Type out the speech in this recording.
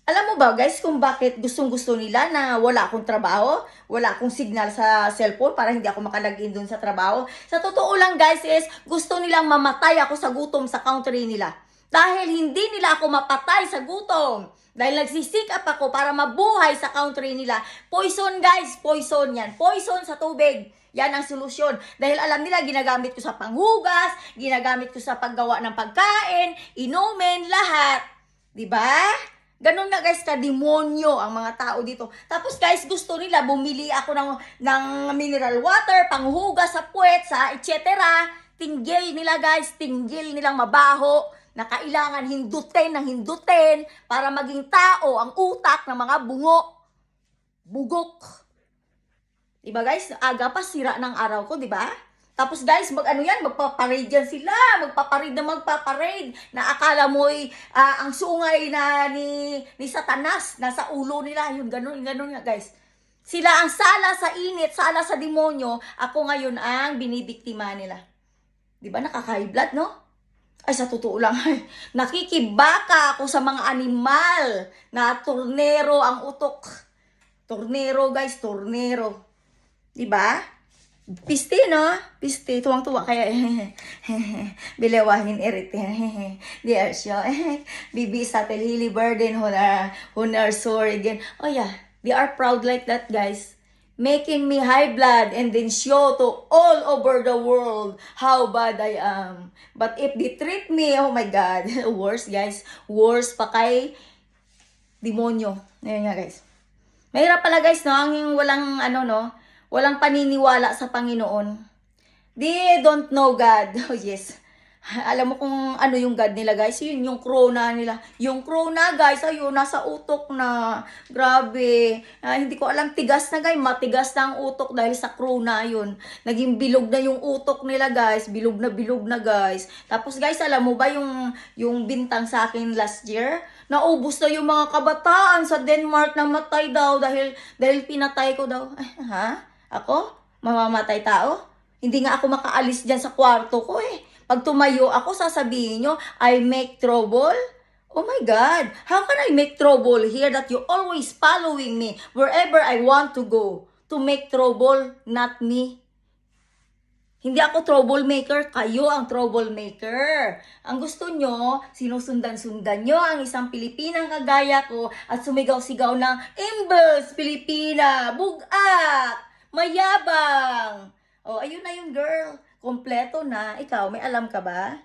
Alam mo ba guys kung bakit gustong-gusto nila na wala akong trabaho? Wala akong signal sa cellphone para hindi ako makalagin dun sa trabaho? Sa totoo lang guys is gusto nilang mamatay ako sa gutom sa country nila. Dahil hindi nila ako mapatay sa gutom. Dahil nagsisikap ako para mabuhay sa country nila. Poison guys, poison yan. Poison sa tubig. Yan ang solusyon. Dahil alam nila, ginagamit ko sa panghugas, ginagamit ko sa paggawa ng pagkain, inumin, lahat. Diba? Ganun nga guys, ka-demonyo ang mga tao dito. Tapos guys, gusto nila bumili ako ng mineral water, panghugas sa puwet, sa etc. Tinggil nila guys, tinggil nilang mabaho na kailangan hindutin ng hindutin para maging tao ang utak ng mga bugok. Diba guys, aga pa sira ng araw ko, diba? Tapos guys, magpaparade yan sila. Magpaparade na akala mo'y ang sungay na ni Satanas nasa ulo nila. Yun, ganun nga guys. Sila ang sala sa init, sala sa demonyo. Ako ngayon ang binibiktima nila. Diba, nakaka-high blood, no? Ay, sa totoo lang, nakikibaka ako sa mga animal na tornero ang utok. Tornero guys, tornero. Diba? Piste, no? Piste. Tuwang-tuwa kaya. Bilewahin erit. Diyan siya. Bibi sa telhili burden. Hunar sword again. Oh yeah. They are proud like that, guys. Making me high blood and then show to all over the world how bad I am. But if they treat me, oh my God. Worse, guys. Worse pa kay demonyo. Ayan nga, guys. Mahirap pala, guys, no? Ang walang, walang paniniwala sa Panginoon. They don't know God. Oh yes. Alam mo kung ano yung God nila guys? Yun yung corona nila. Yung corona guys, ayun, nasa utok na. Grabe. Hindi ko alam, tigas na guys. Matigas na ang utok dahil sa corona yun. Naging bilog na yung utok nila guys. Bilog na guys. Tapos guys, alam mo ba yung bintang sa akin last year? Naubos na yung mga kabataan sa Denmark na matay daw dahil pinatay ko daw. Ay, ha? Ako? Mamamatay tao? Hindi nga ako makaalis dyan sa kwarto ko eh. Pag tumayo ako, sasabihin nyo, I make trouble? Oh my God, how can I make trouble here that you always following me wherever I want to go? To make trouble, not me. Hindi ako troublemaker, kayo ang troublemaker. Ang gusto nyo, sinusundan-sundan nyo ang isang Pilipinang kagaya ko at sumigaw-sigaw ng Imbes Pilipina, bugak, mayabang. Oh, ayun na yung girl. Kompleto na. Ikaw, may alam ka ba?